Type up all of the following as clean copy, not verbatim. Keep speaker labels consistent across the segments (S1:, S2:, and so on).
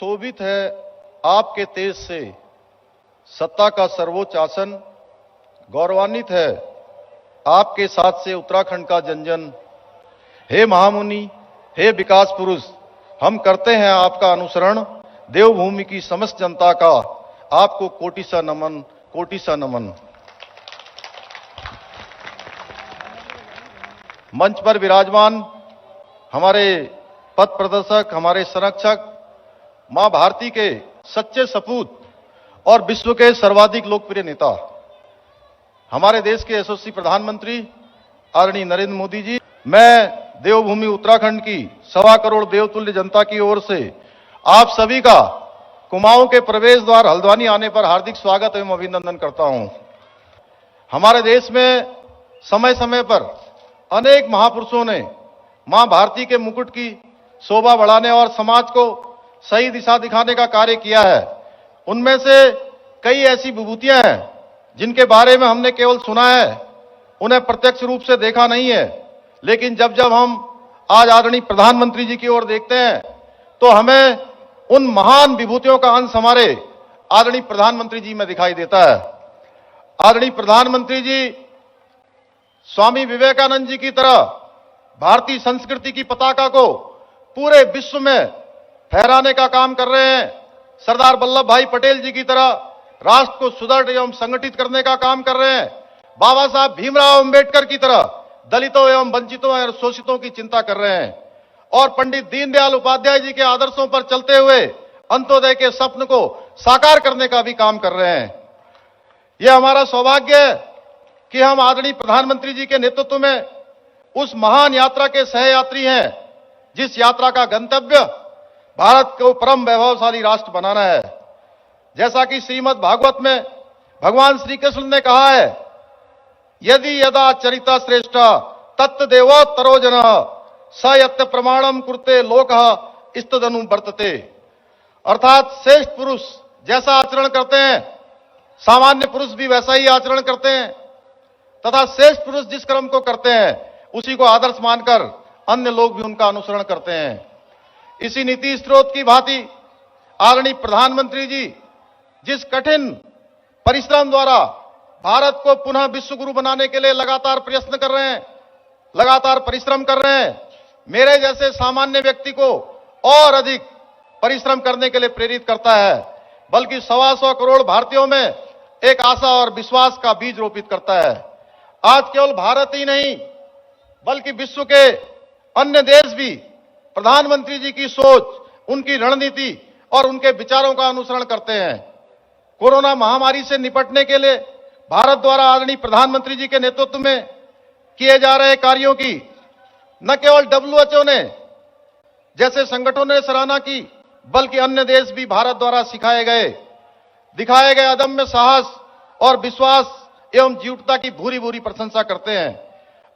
S1: सुशोभित है आपके तेज से, सत्ता का सर्वोच्च आसन गौरवान्वित है आपके साथ से उत्तराखंड का जनजन। हे महामुनि, हे विकास पुरुष, हम करते हैं आपका अनुसरण। देवभूमि की समस्त जनता का आपको कोटि सा नमन, कोटि सा नमन। मंच पर विराजमान हमारे पथ प्रदर्शक, हमारे संरक्षक, मां भारती के सच्चे सपूत और विश्व के सर्वाधिक लोकप्रिय नेता, हमारे देश के यशस्वी प्रधानमंत्री आदरणीय नरेंद्र मोदी जी, मैं देवभूमि उत्तराखंड की 1.25 करोड़ देवतुल्य जनता की ओर से आप सभी का कुमाऊं के प्रवेश द्वार हल्द्वानी आने पर हार्दिक स्वागत एवं अभिनंदन करता हूं। हमारे देश में समय समय पर अनेक महापुरुषों ने मां भारती के मुकुट की शोभा बढ़ाने और समाज को सही दिशा दिखाने का कार्य किया है। उनमें से कई ऐसी विभूतियां हैं जिनके बारे में हमने केवल सुना है, उन्हें प्रत्यक्ष रूप से देखा नहीं है। लेकिन जब जब हम आज आदरणीय प्रधानमंत्री जी की ओर देखते हैं तो हमें उन महान विभूतियों का अंश हमारे आदरणीय प्रधानमंत्री जी में दिखाई देता है। आदरणीय प्रधानमंत्री जी स्वामी विवेकानंद जी की तरह भारतीय संस्कृति की पताका को पूरे विश्व में फहराने का काम कर रहे हैं। सरदार वल्लभ भाई पटेल जी की तरह राष्ट्र को सुदृढ़ एवं संगठित करने का काम कर रहे हैं। बाबा साहब भीमराव अंबेडकर की तरह दलितों एवं वंचितों और शोषितों की चिंता कर रहे हैं और पंडित दीनदयाल उपाध्याय जी के आदर्शों पर चलते हुए अंत्योदय के स्वप्न को साकार करने का भी काम कर रहे हैं। यह हमारा सौभाग्य है कि हम आदरणीय प्रधानमंत्री जी के नेतृत्व में उस महान यात्रा के सहयात्री हैं जिस यात्रा का गंतव्य भारत को परम वैभवशाली राष्ट्र बनाना है। जैसा कि श्रीमद् भागवत में भगवान श्री कृष्ण ने कहा है, यदि यदा चरिता श्रेष्ठ तत्त देवोत्तरो जन स यत्त प्रमाणम कुरुते लोकः इस्तदनु वर्तते। अर्थात श्रेष्ठ पुरुष जैसा आचरण करते हैं, सामान्य पुरुष भी वैसा ही आचरण करते हैं तथा श्रेष्ठ पुरुष जिस कर्म को करते हैं उसी को आदर्श मानकर अन्य लोग भी उनका अनुसरण करते हैं। इसी नीति स्रोत की भांति आदरणीय प्रधानमंत्री जी जिस कठिन परिश्रम द्वारा भारत को पुनः विश्व गुरु बनाने के लिए लगातार प्रयत्न कर रहे हैं, लगातार परिश्रम कर रहे हैं, मेरे जैसे सामान्य व्यक्ति को और अधिक परिश्रम करने के लिए प्रेरित करता है, बल्कि 125 करोड़ भारतीयों में एक आशा और विश्वास का बीज रोपित करता है। आज केवल भारत ही नहीं बल्कि विश्व के अन्य देश भी प्रधानमंत्री जी की सोच, उनकी रणनीति और उनके विचारों का अनुसरण करते हैं। कोरोना महामारी से निपटने के लिए भारत द्वारा आदरणीय प्रधानमंत्री जी के नेतृत्व में किए जा रहे कार्यों की न केवल WHO ने जैसे संगठनों ने सराहना की, बल्कि अन्य देश भी भारत द्वारा दिखाए गए अदम्य साहस और विश्वास एवं जीवटता की भूरी भूरी प्रशंसा करते हैं।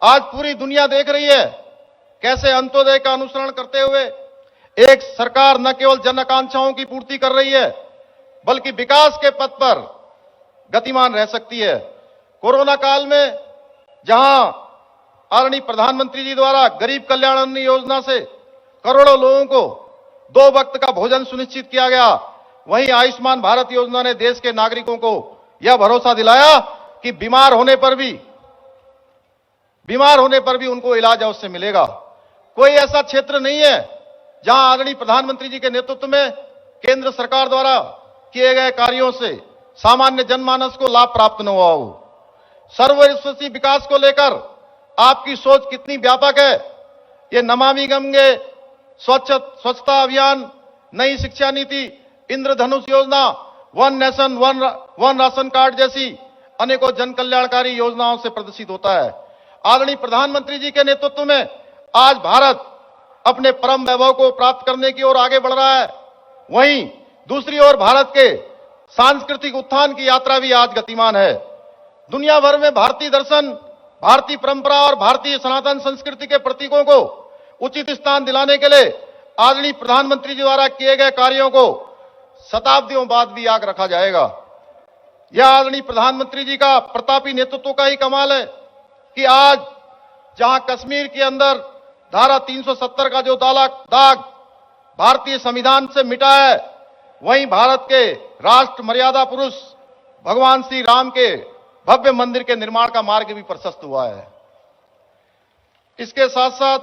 S1: आज पूरी दुनिया देख रही है कैसे अंत्योदय का अनुसरण करते हुए एक सरकार न केवल जन आकांक्षाओं की पूर्ति कर रही है बल्कि विकास के पथ पर गतिमान रह सकती है। कोरोना काल में जहां आदरणीय प्रधानमंत्री जी द्वारा गरीब कल्याण अन्न योजना से करोड़ों लोगों को 2 वक्त का भोजन सुनिश्चित किया गया, वहीं आयुष्मान भारत योजना ने देश के नागरिकों को यह भरोसा दिलाया कि बीमार होने पर भी उनको इलाज अवश्य मिलेगा। कोई ऐसा क्षेत्र नहीं है जहां आदरणीय प्रधानमंत्री जी के नेतृत्व में केंद्र सरकार द्वारा किए गए कार्यों से सामान्य जनमानस को लाभ प्राप्त न हुआ हो। सर्वस्पर्शी विकास को लेकर आपकी सोच कितनी व्यापक है। ये नमामि गंगे, स्वच्छता अभियान, नई शिक्षा नीति, इंद्रधनुष योजना, one nation one ration card जैसी अनेकों जन कल्याणकारी योजनाओं से प्रदर्शित होता है। आदरणीय प्रधानमंत्री जी के नेतृत्व में आज भारत अपने परम वैभव को प्राप्त करने की ओर आगे बढ़ रहा है। वहीं दूसरी ओर भारत के सांस्कृतिक उत्थान की यात्रा भी आज गतिमान है। दुनिया भर में भारतीय दर्शन, भारतीय परंपरा और भारतीय सनातन संस्कृति के प्रतीकों को उचित स्थान दिलाने के लिए आदरणीय प्रधानमंत्री जी द्वारा किए गए कार्यों को शताब्दियों बाद भी याद रखा जाएगा। यह आदरणीय प्रधानमंत्री जी का प्रतापी नेतृत्व का ही कमाल है कि आज जहां कश्मीर के अंदर धारा 370 का जो दाग भारतीय संविधान से मिटा है, वहीं भारत के राष्ट्र मर्यादा पुरुष भगवान श्री राम के भव्य मंदिर के निर्माण का मार्ग भी प्रशस्त हुआ है। इसके साथ साथ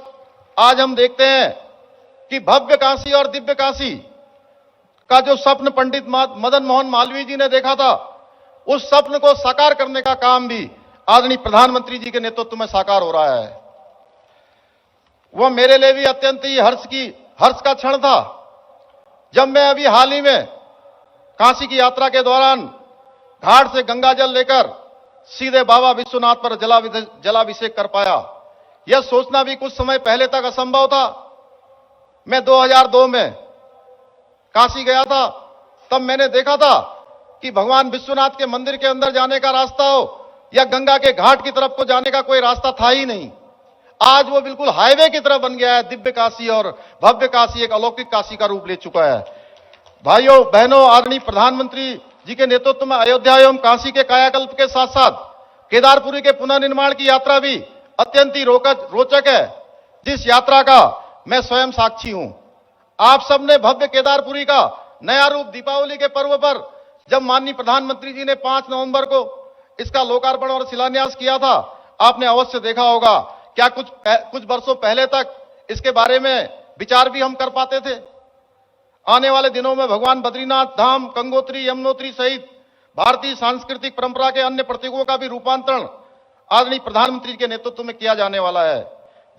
S1: आज हम देखते हैं कि भव्य काशी और दिव्य काशी का जो स्वप्न पंडित मदन मोहन मालवीय जी ने देखा था, उस स्वप्न को साकार करने का काम भी आदरणीय प्रधानमंत्री जी के नेतृत्व में साकार हो रहा है। वह मेरे लिए भी अत्यंत ही हर्ष का क्षण था जब मैं अभी हाल ही में काशी की यात्रा के दौरान घाट से गंगा जल लेकर सीधे बाबा विश्वनाथ पर जलाभिषेक कर पाया। यह सोचना भी कुछ समय पहले तक असंभव था। मैं 2002 में काशी गया था, तब मैंने देखा था कि भगवान विश्वनाथ के मंदिर के अंदर जाने का रास्ता हो या गंगा के घाट की तरफ को जाने का कोई रास्ता था ही नहीं। आज वो बिल्कुल हाईवे की तरह बन गया है। दिव्य काशी और भव्य काशी एक अलौकिक काशी का रूप ले चुका है। भाइयों बहनों, आदरणीय प्रधानमंत्री जी के नेतृत्व में अयोध्या एवं काशी के कायाकल्प के साथ साथ केदारपुरी के पुनर्निर्माण की यात्रा भी अत्यंत ही रोचक है, जिस यात्रा का मैं स्वयं साक्षी हूं। आप सबने भव्य केदारपुरी का नया रूप दीपावली के पर्व पर जब माननीय प्रधानमंत्री जी ने 5 नवंबर को इसका लोकार्पण और शिलान्यास किया था, आपने अवश्य देखा होगा। क्या कुछ वर्षों पहले तक इसके बारे में विचार भी हम कर पाते थे? आने वाले दिनों में भगवान बद्रीनाथ धाम, गंगोत्री, यमुनोत्री सहित भारतीय सांस्कृतिक परंपरा के अन्य प्रतीकों का भी रूपांतरण आदरणीय प्रधानमंत्री के नेतृत्व में किया जाने वाला है।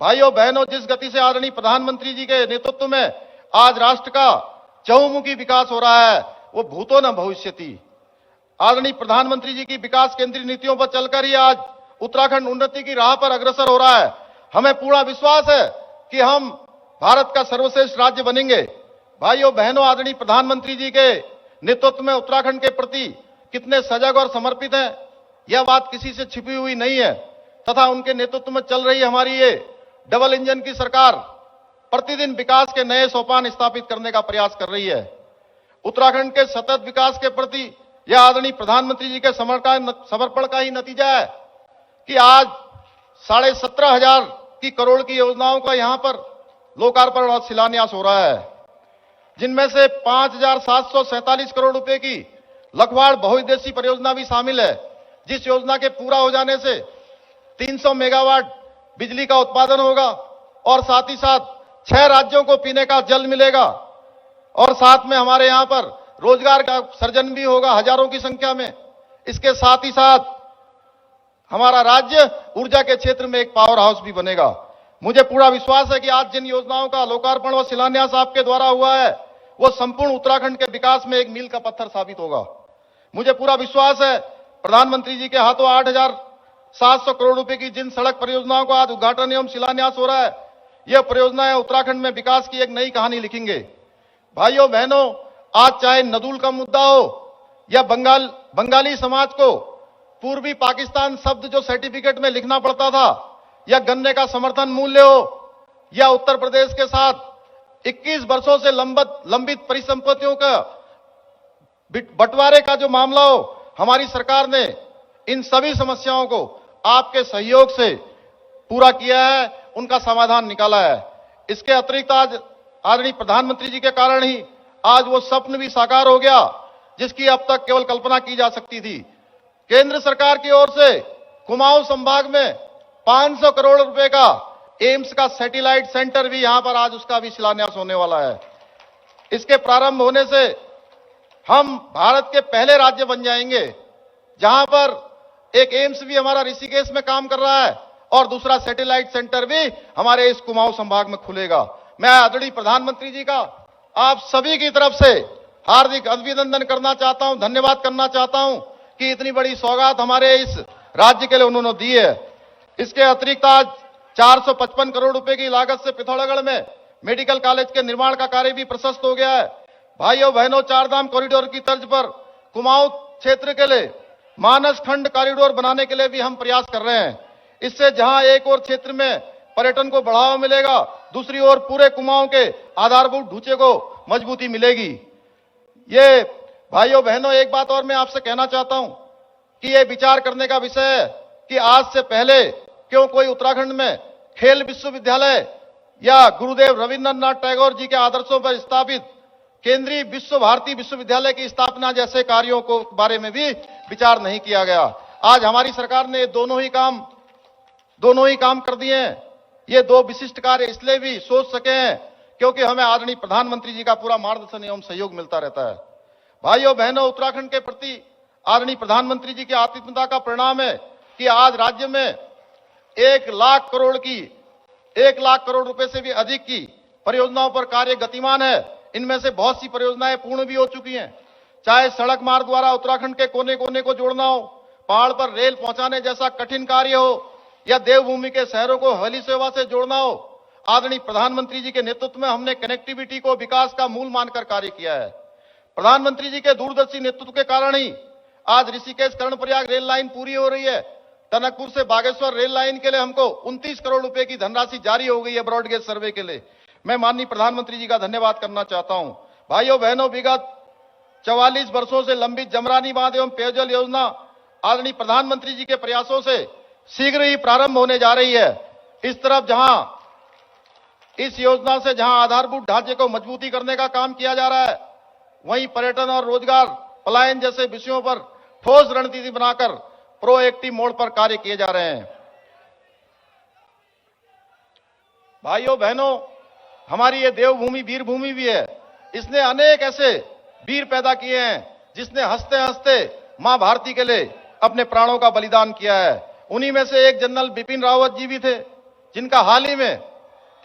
S1: भाइयों बहनों, जिस गति से आदरणीय प्रधानमंत्री जी के नेतृत्व में आज राष्ट्र का चहुमुखी विकास हो रहा है, वो भूतो न भविष्यति। आदरणीय प्रधानमंत्री जी की विकास केंद्रीय नीतियों पर चलकर ही आज उत्तराखंड उन्नति की राह पर अग्रसर हो रहा है। हमें पूरा विश्वास है कि हम भारत का सर्वश्रेष्ठ राज्य बनेंगे। भाइयों बहनों, आदरणीय प्रधानमंत्री जी के नेतृत्व में उत्तराखंड के प्रति कितने सजग और समर्पित हैं, यह बात किसी से छिपी हुई नहीं है। तथा उनके नेतृत्व में चल रही हमारी ये डबल इंजन की सरकार प्रतिदिन विकास के नए सोपान स्थापित करने का प्रयास कर रही है। उत्तराखंड के सतत विकास के प्रति यह आदरणीय प्रधानमंत्री जी के समर्पण का ही नतीजा है कि आज 17,500 करोड़ की योजनाओं का यहां पर लोकार्पण और शिलान्यास हो रहा है, जिनमें से 5,747 करोड़ रुपए की लखवाड़ बहुउद्देशीय परियोजना भी शामिल है, जिस योजना के पूरा हो जाने से 300 मेगावाट बिजली का उत्पादन होगा और साथ ही साथ 6 राज्यों को पीने का जल मिलेगा और साथ में हमारे यहां पर रोजगार का सृजन भी होगा हजारों की संख्या में। इसके साथ ही साथ हमारा राज्य ऊर्जा के क्षेत्र में एक पावर हाउस भी बनेगा। मुझे पूरा विश्वास है कि आज जिन योजनाओं का लोकार्पण व शिलान्यास आपके द्वारा हुआ है, वो संपूर्ण उत्तराखंड के विकास में एक मील का पत्थर साबित होगा। मुझे पूरा विश्वास है प्रधानमंत्री जी के हाथों 8,700 करोड़ रुपए की जिन सड़क परियोजनाओं का आज उद्घाटन एवं शिलान्यास हो रहा है, यह परियोजनाएं उत्तराखंड में विकास की एक नई कहानी लिखेंगे। भाइयों बहनों, आज चाहे नदुल का मुद्दा हो या बंगाली समाज को पूर्वी पाकिस्तान शब्द जो सर्टिफिकेट में लिखना पड़ता था, या गन्ने का समर्थन मूल्य हो, या उत्तर प्रदेश के साथ 21 वर्षों से लंबित परिसंपत्तियों का बंटवारे का जो मामला हो, हमारी सरकार ने इन सभी समस्याओं को आपके सहयोग से पूरा किया है, उनका समाधान निकाला है। इसके अतिरिक्त आज आदरणीय प्रधानमंत्री जी के कारण ही आज वो स्वप्न भी साकार हो गया जिसकी अब तक केवल कल्पना की जा सकती थी। केंद्र सरकार की ओर से कुमाऊं संभाग में 500 करोड़ रुपए का एम्स का सैटेलाइट सेंटर भी यहां पर आज उसका भी शिलान्यास होने वाला है। इसके प्रारंभ होने से हम भारत के पहले राज्य बन जाएंगे जहां पर एक एम्स भी हमारा ऋषिकेश में काम कर रहा है और दूसरा सैटेलाइट सेंटर भी हमारे इस कुमाऊं संभाग में खुलेगा। मैं आदरणीय प्रधानमंत्री जी का आप सभी की तरफ से हार्दिक अभिनंदन करना चाहता हूं, धन्यवाद करना चाहता हूं कि इतनी बड़ी सौगात हमारे इस राज्य के लिए उन्होंने दी है। इसके अतिरिक्त आज 455 करोड़ रुपए की लागत से पिथौरागढ़ में मेडिकल कॉलेज के निर्माण का कार्य भी प्रशस्त हो गया है। भाइयों बहनों, चारधाम कॉरिडोर की तर्ज पर कुमाऊं क्षेत्र के लिए मानस खंड कॉरिडोर बनाने के लिए भी हम प्रयास कर रहे हैं। इससे जहां एक और क्षेत्र में पर्यटन को बढ़ावा मिलेगा, दूसरी ओर पूरे कुमाऊं के आधारभूत ढांचे को मजबूती मिलेगी। ये भाइयों बहनों, एक बात और मैं आपसे कहना चाहता हूं कि ये विचार करने का विषय है कि आज से पहले क्यों कोई उत्तराखंड में खेल विश्वविद्यालय या गुरुदेव रविंद्रनाथ टैगोर जी के आदर्शों पर स्थापित केंद्रीय विश्व भारती विश्वविद्यालय की स्थापना जैसे कार्यों को बारे में भी विचार नहीं किया गया। आज हमारी सरकार ने दोनों ही काम कर दिए हैं। ये दो विशिष्ट कार्य इसलिए भी सोच सके हैं क्योंकि हमें आदरणीय प्रधानमंत्री जी का पूरा मार्गदर्शन एवं सहयोग मिलता रहता है। भाइयों बहनों, उत्तराखंड के प्रति आदरणीय प्रधानमंत्री जी की आतिथ्यता का परिणाम है कि आज राज्य में 1,00,000 करोड़ रुपए से भी अधिक की परियोजनाओं पर कार्य गतिमान है। इनमें से बहुत सी परियोजनाएं पूर्ण भी हो चुकी हैं। चाहे सड़क मार्ग द्वारा उत्तराखंड के कोने कोने को जोड़ना हो, पहाड़ पर रेल पहुंचाने जैसा कठिन कार्य हो, या देवभूमि के शहरों को हवाई सेवा से जोड़ना हो, आदरणीय प्रधानमंत्री जी के नेतृत्व में हमने कनेक्टिविटी को विकास का मूल मानकर कार्य किया है। प्रधानमंत्री जी के दूरदर्शी नेतृत्व के कारण ही आज ऋषिकेश कर्णप्रयाग रेल लाइन पूरी हो रही है। टनकपुर से बागेश्वर रेल लाइन के लिए हमको 29 करोड़ रुपए की धनराशि जारी हो गई है ब्रॉडगेज सर्वे के लिए। मैं माननीय प्रधानमंत्री जी का धन्यवाद करना चाहता हूं। भाइयों बहनों, विगत 44 वर्षों से लंबित जमरानी बांध एवं पेयजल योजना आदरणीय प्रधानमंत्री जी के प्रयासों से शीघ्र ही प्रारंभ होने जा रही है। इस योजना से जहां आधारभूत ढांचे को मजबूती करने का काम किया जा रहा है, वहीं पर्यटन और रोजगार पलायन जैसे विषयों पर ठोस रणनीति बनाकर प्रोएक्टिव मोड पर कार्य किए जा रहे हैं। भाइयों बहनों, हमारी ये देवभूमि वीर भूमि भी है। इसने अनेक ऐसे वीर पैदा किए हैं जिसने हंसते हंसते मां भारती के लिए अपने प्राणों का बलिदान किया है। उन्हीं में से एक जनरल बिपिन रावत जी भी थे, जिनका हाल ही में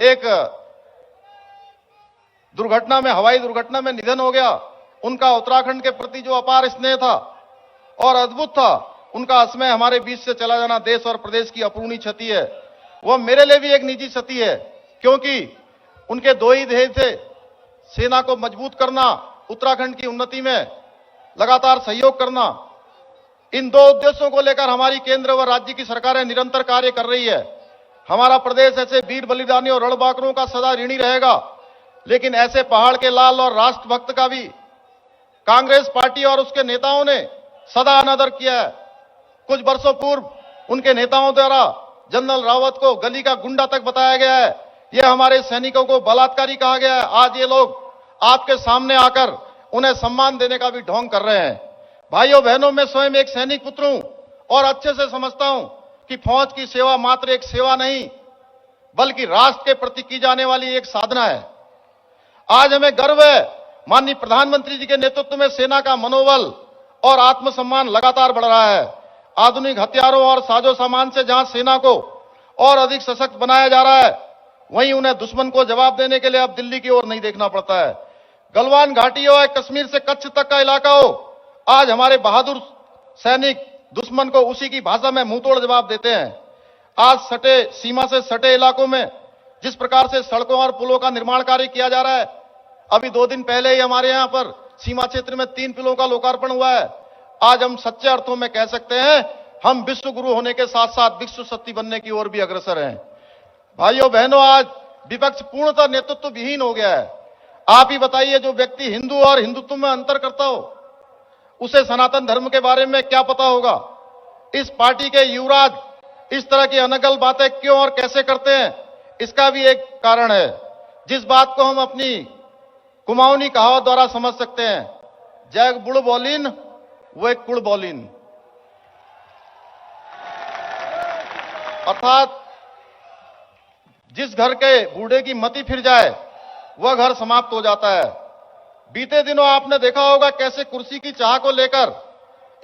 S1: एक हवाई दुर्घटना में निधन हो गया। उनका उत्तराखंड के प्रति जो अपार स्नेह था और अद्भुत था, उनका असमय हमारे बीच से चला जाना देश और प्रदेश की अपूर्णीय क्षति है। वह मेरे लिए भी एक निजी क्षति है, क्योंकि उनके दो ही ध्येय थे, सेना को मजबूत करना, उत्तराखंड की उन्नति में लगातार सहयोग करना। इन दो उद्देश्यों को लेकर हमारी केंद्र व राज्य की सरकारें निरंतर कार्य कर रही है। हमारा प्रदेश ऐसे वीर बलिदानियों और रणबांकुरों का सदा ऋणी रहेगा। लेकिन ऐसे पहाड़ के लाल और राष्ट्रभक्त का भी कांग्रेस पार्टी और उसके नेताओं ने सदा अनादर किया है। कुछ वर्षों पूर्व उनके नेताओं द्वारा जनरल रावत को गली का गुंडा तक बताया गया है। यह हमारे सैनिकों को बलात्कारी कहा गया है। आज ये लोग आपके सामने आकर उन्हें सम्मान देने का भी ढोंग कर रहे हैं। भाइयों बहनों, मैं स्वयं एक सैनिक पुत्र हूं और अच्छे से समझता हूं कि फौज की सेवा मात्र एक सेवा नहीं, बल्कि राष्ट्र के प्रति की जाने वाली एक साधना है। आज हमें गर्व है, माननीय प्रधानमंत्री जी के नेतृत्व में सेना का मनोबल और आत्मसम्मान लगातार बढ़ रहा है। आधुनिक हथियारों और साजो सामान से जहां सेना को और अधिक सशक्त बनाया जा रहा है, वहीं उन्हें दुश्मन को जवाब देने के लिए अब दिल्ली की ओर नहीं देखना पड़ता है। गलवान घाटी हो या कश्मीर से कच्छ तक का इलाका हो, आज हमारे बहादुर सैनिक दुश्मन को उसी की भाषा में मुंहतोड़ जवाब देते हैं। आज सीमा से सटे इलाकों में जिस प्रकार से सड़कों और पुलों का निर्माण कार्य किया जा रहा है, अभी 2 दिन पहले ही हमारे यहां पर सीमा क्षेत्र में 3 पुलों का लोकार्पण हुआ है। आज हम सच्चे अर्थों में कह सकते हैं, हम विश्व गुरु होने के साथ साथ विश्व शक्ति बनने की ओर भी अग्रसर हैं। भाइयों बहनों, आज विपक्ष पूर्णतः नेतृत्व विहीन हो गया है। आप ही बताइए, जो व्यक्ति हिंदू और हिंदुत्व में अंतर करता हो, उसे सनातन धर्म के बारे में क्या पता होगा। इस पार्टी के युवराज इस तरह की अनगल बातें क्यों और कैसे करते हैं, इसका भी एक कारण है, जिस बात को हम अपनी कुमाऊनी कहावत द्वारा समझ सकते हैं, जय बुड़ बोलिन वो एक कुड़ बोलिन। अर्थात जिस घर के बूढ़े की मति फिर जाए, वह घर समाप्त हो जाता है। बीते दिनों आपने देखा होगा कैसे कुर्सी की चाह को लेकर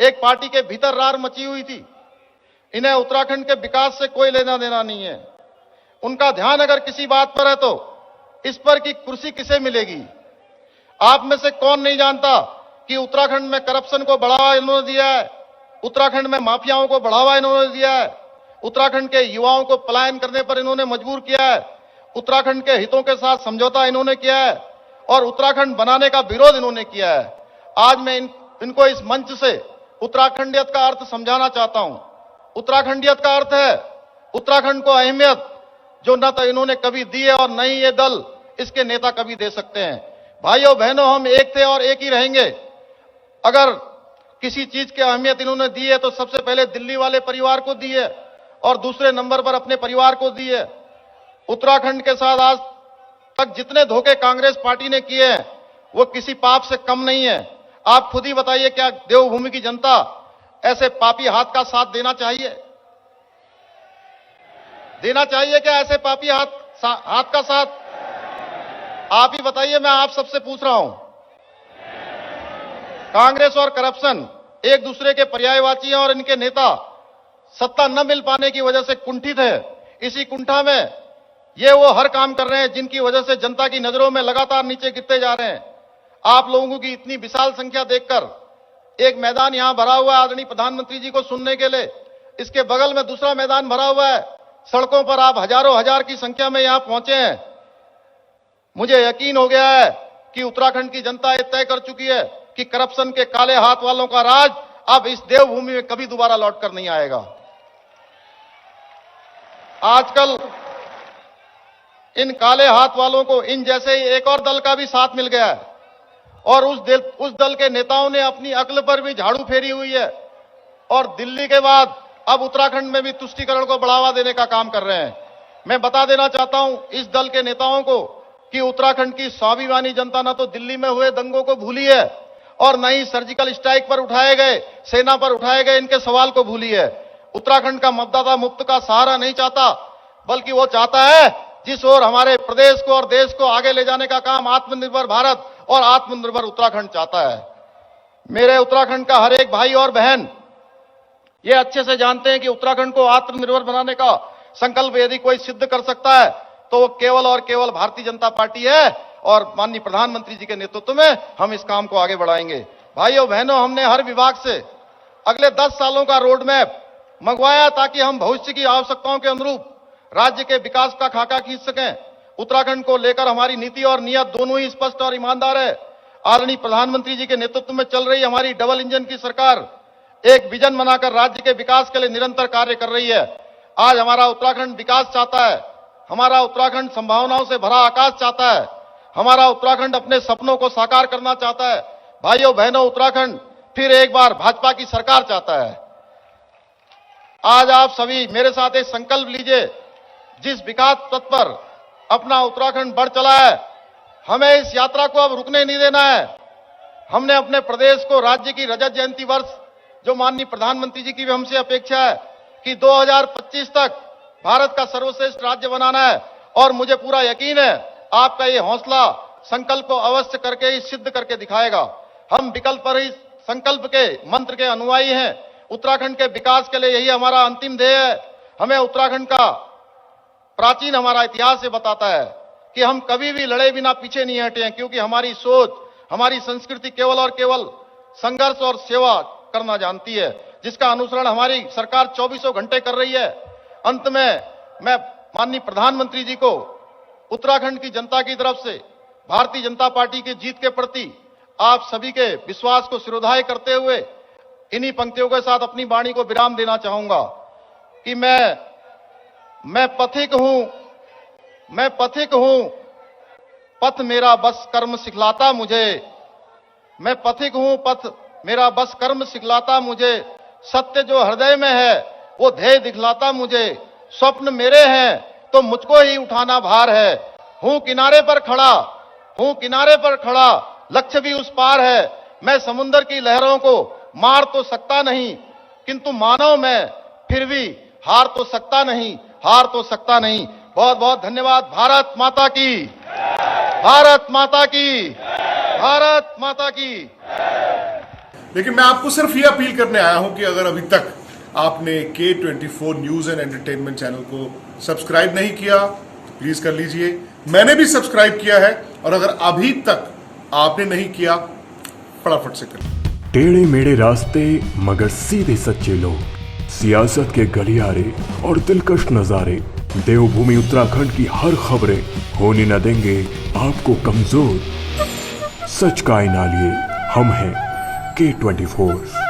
S1: एक पार्टी के भीतर रार मची हुई थी। इन्हें उत्तराखंड के विकास से कोई लेना देना नहीं है। उनका ध्यान अगर किसी बात पर है तो इस पर कि कुर्सी किसे मिलेगी। आप में से कौन नहीं जानता कि उत्तराखंड में करप्शन को बढ़ावा इन्होंने दिया है, उत्तराखंड में माफियाओं को बढ़ावा इन्होंने दिया है, उत्तराखंड के युवाओं को पलायन करने पर इन्होंने मजबूर किया है, उत्तराखंड के हितों के साथ समझौता इन्होंने किया है और उत्तराखंड बनाने का विरोध इन्होंने किया है। आज मैं इनको इस मंच से उत्तराखंडियत का अर्थ समझाना चाहता हूं। उत्तराखंडियत का अर्थ है उत्तराखंड को अहमियत जो न तो इन्होंने कभी दी है और न ही ये दल, इसके नेता कभी दे सकते हैं। भाइयों बहनों, हम एक थे और एक ही रहेंगे। अगर किसी चीज की अहमियत इन्होंने दी है तो सबसे पहले दिल्ली वाले परिवार को दी है और दूसरे नंबर पर अपने परिवार को दी है। उत्तराखंड के साथ आज तक जितने धोखे कांग्रेस पार्टी ने किए हैं, वो किसी पाप से कम नहीं है। आप खुद ही बताइए, क्या देवभूमि की जनता ऐसे पापी हाथ का साथ देना चाहिए? देना चाहिए क्या ऐसे पापी हाथ का साथ? आप ही बताइए, मैं आप सबसे पूछ रहा हूं। कांग्रेस और करप्शन एक दूसरे के पर्यायवाची हैं और इनके नेता सत्ता न मिल पाने की वजह से कुंठित है। इसी कुंठा में ये वो हर काम कर रहे हैं जिनकी वजह से जनता की नजरों में लगातार नीचे गिरते जा रहे हैं। आप लोगों की इतनी विशाल संख्या देखकर एक मैदान यहां भरा हुआ है आदरणीय प्रधानमंत्री जी को सुनने के लिए, इसके बगल में दूसरा मैदान भरा हुआ है। सड़कों पर आप हजारों हजार की संख्या में यहां पहुंचे हैं। मुझे यकीन हो गया है कि उत्तराखंड की जनता ये तय कर चुकी है कि करप्शन के काले हाथ वालों का राज अब इस देवभूमि में कभी दोबारा लौटकर नहीं आएगा। आजकल इन काले हाथ वालों को इन जैसे ही एक और दल का भी साथ मिल गया है और उस दल के नेताओं ने अपनी अक्ल पर भी झाड़ू फेरी हुई है और दिल्ली के बाद अब उत्तराखंड में भी तुष्टीकरण को बढ़ावा देने का काम कर रहे हैं। मैं बता देना चाहता हूं इस दल के नेताओं को कि उत्तराखंड की स्वाभिमानी जनता न तो दिल्ली में हुए दंगों को भूली है और न ही सर्जिकल स्ट्राइक पर उठाए गए, सेना पर उठाए गए इनके सवाल को भूली है। उत्तराखंड का मतदाता मुफ्त का सहारा नहीं चाहता, बल्कि वो चाहता है जिस ओर हमारे प्रदेश को और देश को आगे ले जाने का काम आत्मनिर्भर भारत और आत्मनिर्भर उत्तराखंड चाहता है। मेरे उत्तराखंड का हर एक भाई और बहन ये अच्छे से जानते हैं कि उत्तराखंड को आत्मनिर्भर बनाने का संकल्प यदि कोई सिद्ध कर सकता है तो वो केवल और केवल भारतीय जनता पार्टी है और माननीय प्रधानमंत्री जी के नेतृत्व में हम इस काम को आगे बढ़ाएंगे। भाइयों बहनों, हमने हर विभाग से अगले 10 सालों का रोड मैप मंगवाया ताकि हम भविष्य की आवश्यकताओं के अनुरूप राज्य के विकास का खाका खींच सकें। उत्तराखंड को लेकर हमारी नीति और नियत दोनों ही स्पष्ट और ईमानदार है। आदरणीय प्रधानमंत्री जी के नेतृत्व में चल रही हमारी डबल इंजन की सरकार एक विजन बनाकर राज्य के विकास के लिए निरंतर कार्य कर रही है। आज हमारा उत्तराखंड विकास चाहता है, हमारा उत्तराखंड संभावनाओं से भरा आकाश चाहता है, हमारा उत्तराखंड अपने सपनों को साकार करना चाहता है। भाइयों बहनों, उत्तराखंड फिर एक बार भाजपा की सरकार चाहता है। आज आप सभी मेरे साथ एक संकल्प लीजिए, जिस विकास पथ पर अपना उत्तराखंड बढ़ चला है, हमें इस यात्रा को अब रुकने नहीं देना है। हमने अपने प्रदेश को राज्य की रजत जयंती वर्ष, जो माननीय प्रधानमंत्री जी की भी हमसे अपेक्षा है कि 2025 तक भारत का सर्वश्रेष्ठ राज्य बनाना है और मुझे पूरा यकीन है आपका ये हौसला संकल्प को अवश्य करके ही सिद्ध करके दिखाएगा। हम विकल्प पर ही संकल्प के मंत्र के अनुयायी हैं। उत्तराखंड के विकास के लिए यही हमारा अंतिम ध्येय है। हमें उत्तराखंड का प्राचीन हमारा इतिहास ये बताता है कि हम कभी भी लड़े बिना पीछे नहीं हटे हैं, क्योंकि हमारी सोच, हमारी संस्कृति केवल और केवल संघर्ष और सेवा करना जानती है, जिसका अनुसरण हमारी सरकार 24 घंटे कर रही है। अंत में मैं माननीय प्रधानमंत्री जी को उत्तराखंड की जनता की तरफ से भारतीय जनता पार्टी की जीत के प्रति आप सभी के विश्वास को सिरोधार्य करते हुए इन्हीं पंक्तियों के साथ अपनी वाणी को विराम देना चाहूंगा कि मैं पथिक हूं, पथ मेरा बस कर्म सिखलाता मुझे। मैं पथिक हूं, पथ मेरा बस कर्म सिखलाता मुझे। सत्य जो हृदय में है वो ध्येय दिखलाता मुझे। स्वप्न मेरे हैं तो मुझको ही उठाना भार है। हूं किनारे पर खड़ा, लक्ष्य भी उस पार है। मैं समुद्र की लहरों को मार तो सकता नहीं, किंतु मानव मैं फिर भी हार तो सकता नहीं। बहुत बहुत धन्यवाद। भारत माता की, भारत माता की, भारत माता की।
S2: लेकिन मैं आपको सिर्फ ये अपील करने आया हूं कि अगर अभी तक आपने K24 news and entertainment channel को सब्सक्राइब नहीं किया तो प्लीज कर लीजिए। मैंने भी सब्सक्राइब किया है और अगर अभी तक आपने नहीं किया फटाफट से करें।
S3: टेढ़े मेढ़े रास्ते मगर सीधे सच्चे लोग, सियासत के गलियारे और दिलकश नजारे, देवभूमि उत्तराखंड की हर खबरें होने न देंगे आपको कमजोर। सच का आईना लिए हम हैं K24।